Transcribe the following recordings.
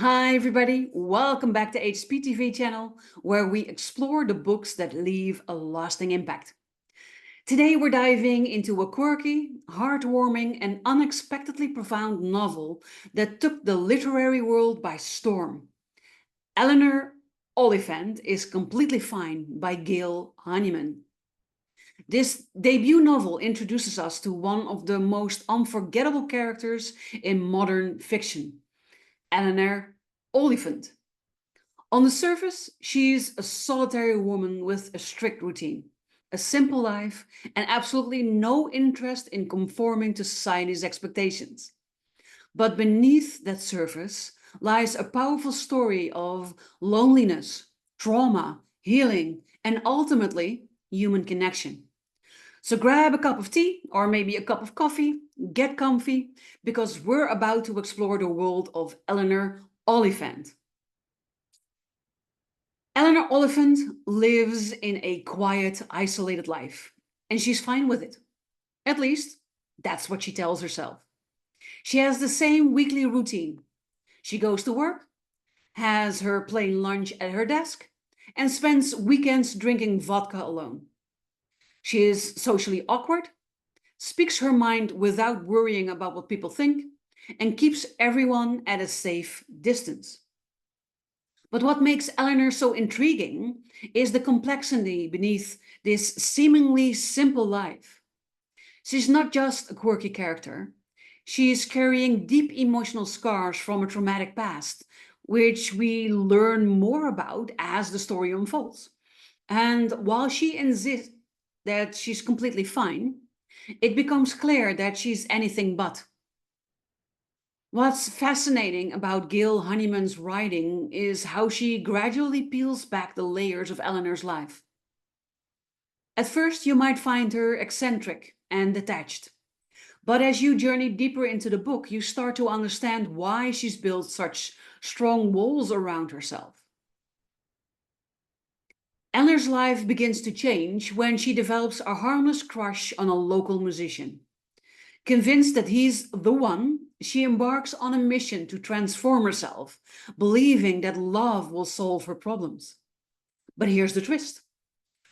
Hi everybody, welcome back to HPTV channel, where we explore the books that leave a lasting impact. Today we're diving into a quirky, heartwarming and unexpectedly profound novel that took the literary world by storm. Eleanor Oliphant is Completely Fine by Gail Honeyman. This debut novel introduces us to one of the most unforgettable characters in modern fiction, Eleanor Oliphant. On the surface, she's a solitary woman with a strict routine, a simple life, and absolutely no interest in conforming to society's expectations. But beneath that surface lies a powerful story of loneliness, trauma, healing, and ultimately human connection. So grab a cup of tea or maybe a cup of coffee, get comfy, because we're about to explore the world of Eleanor Oliphant. Eleanor Oliphant lives in a quiet, isolated life, and she's fine with it. At least, that's what she tells herself. She has the same weekly routine. She goes to work, has her plain lunch at her desk, and spends weekends drinking vodka alone. She is socially awkward, speaks her mind without worrying about what people think, and keeps everyone at a safe distance. But what makes Eleanor so intriguing is the complexity beneath this seemingly simple life. She's not just a quirky character. She's carrying deep emotional scars from a traumatic past, which we learn more about as the story unfolds. And while she insists that she's completely fine, it becomes clear that she's anything but. What's fascinating about Gail Honeyman's writing is how she gradually peels back the layers of Eleanor's life. At first, you might find her eccentric and detached, but as you journey deeper into the book, you start to understand why she's built such strong walls around herself. Eleanor's life begins to change when she develops a harmless crush on a local musician. Convinced that he's the one, she embarks on a mission to transform herself, believing that love will solve her problems. But here's the twist.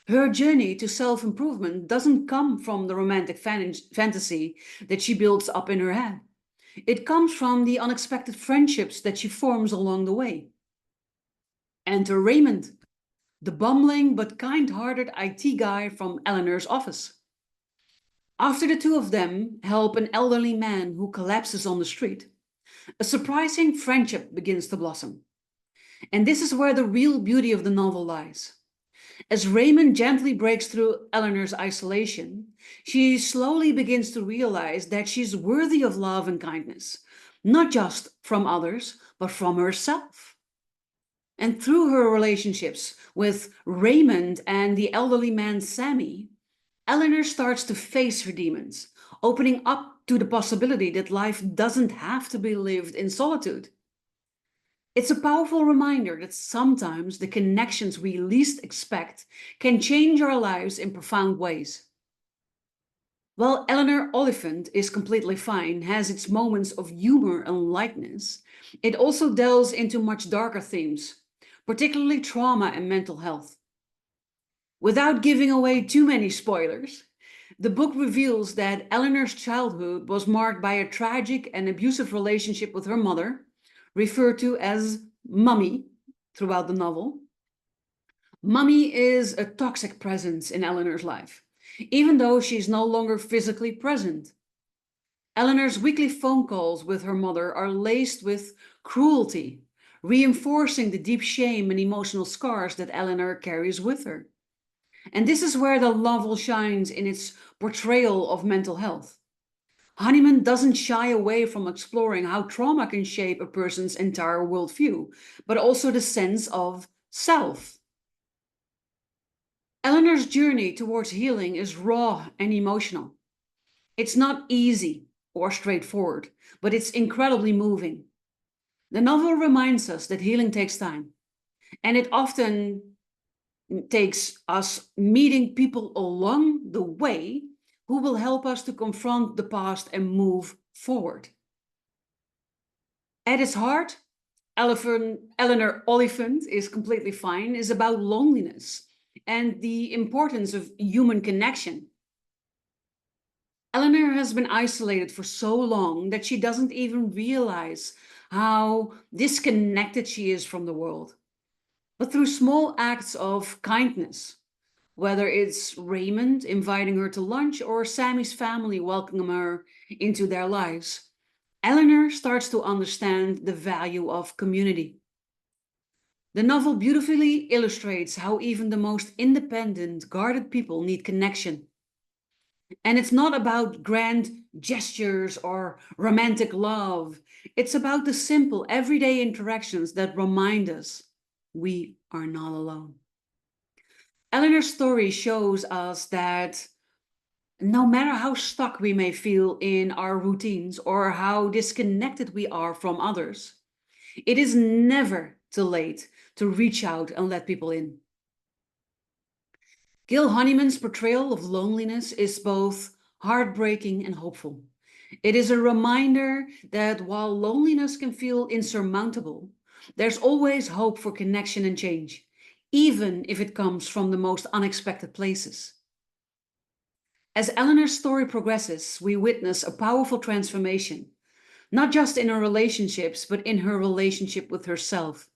Her journey to self-improvement doesn't come from the romantic fantasy that she builds up in her head. It comes from the unexpected friendships that she forms along the way. Enter Raymond, the bumbling but kind-hearted IT guy from Eleanor's office. After the two of them help an elderly man who collapses on the street, a surprising friendship begins to blossom. And this is where the real beauty of the novel lies. As Raymond gently breaks through Eleanor's isolation, she slowly begins to realize that she's worthy of love and kindness, not just from others, but from herself. And through her relationships with Raymond and the elderly man Sammy, Eleanor starts to face her demons, opening up to the possibility that life doesn't have to be lived in solitude. It's a powerful reminder that sometimes the connections we least expect can change our lives in profound ways. While Eleanor Oliphant is Completely Fine has its moments of humor and lightness, it also delves into much darker themes, particularly trauma and mental health. Without giving away too many spoilers, the book reveals that Eleanor's childhood was marked by a tragic and abusive relationship with her mother, referred to as Mummy throughout the novel. Mummy is a toxic presence in Eleanor's life, even though she's no longer physically present. Eleanor's weekly phone calls with her mother are laced with cruelty, reinforcing the deep shame and emotional scars that Eleanor carries with her. And this is where the novel shines in its portrayal of mental health. Honeyman doesn't shy away from exploring how trauma can shape a person's entire worldview, but also the sense of self. Eleanor's journey towards healing is raw and emotional. It's not easy or straightforward, but it's incredibly moving. The novel reminds us that healing takes time, and it often takes us meeting people along the way who will help us to confront the past and move forward. At its heart, Eleanor Oliphant is completely fine is about loneliness and the importance of human connection. Eleanor has been isolated for so long that she doesn't even realize how disconnected she is from the world. But through small acts of kindness, whether it's Raymond inviting her to lunch or Sammy's family welcoming her into their lives, Eleanor starts to understand the value of community. The novel beautifully illustrates how even the most independent, guarded people need connection. And it's not about grand gestures or romantic love. It's about the simple, everyday interactions that remind us we are not alone. Eleanor's story shows us that no matter how stuck we may feel in our routines or how disconnected we are from others, it is never too late to reach out and let people in. Gail Honeyman's portrayal of loneliness is both heartbreaking and hopeful. It is a reminder that while loneliness can feel insurmountable, there's always hope for connection and change, even if it comes from the most unexpected places. As Eleanor's story progresses, we witness a powerful transformation, not just in her relationships, but in her relationship with herself.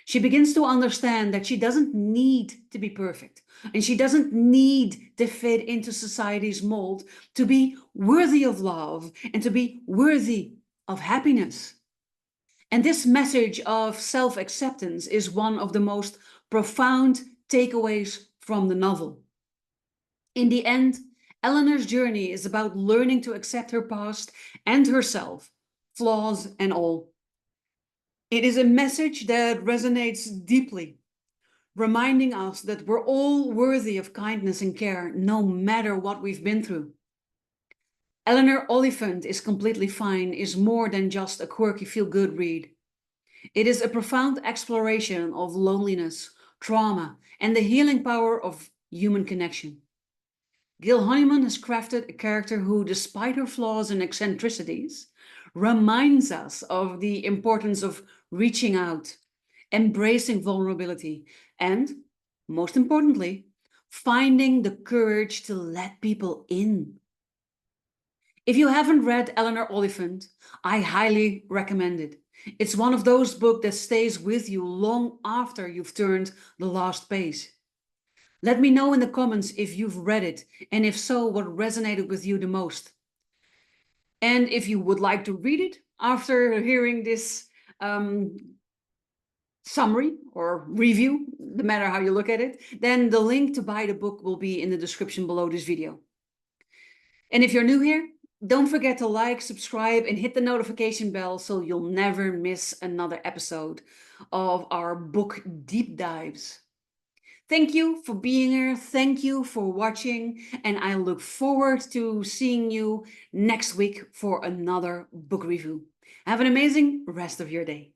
She begins to understand that she doesn't need to be perfect, and she doesn't need to fit into society's mold to be worthy of love and to be worthy of happiness. And this message of self-acceptance is one of the most profound takeaways from the novel. In the end, Eleanor's journey is about learning to accept her past and herself, flaws and all. It is a message that resonates deeply, reminding us that we're all worthy of kindness and care, no matter what we've been through. Eleanor Oliphant is Completely Fine is more than just a quirky feel-good read. It is a profound exploration of loneliness, trauma, and the healing power of human connection. Gail Honeyman has crafted a character who, despite her flaws and eccentricities, reminds us of the importance of reaching out, embracing vulnerability, and, most importantly, finding the courage to let people in. If you haven't read Eleanor Oliphant, I highly recommend it. It's one of those books that stays with you long after you've turned the last page. Let me know in the comments if you've read it, and if so, what resonated with you the most. And if you would like to read it after hearing this summary or review, no matter how you look at it, then the link to buy the book will be in the description below this video. And if you're new here, don't forget to like, subscribe, and hit the notification bell so you'll never miss another episode of our book deep dives. Thank you for being here. Thank you for watching. And I look forward to seeing you next week for another book review. Have an amazing rest of your day.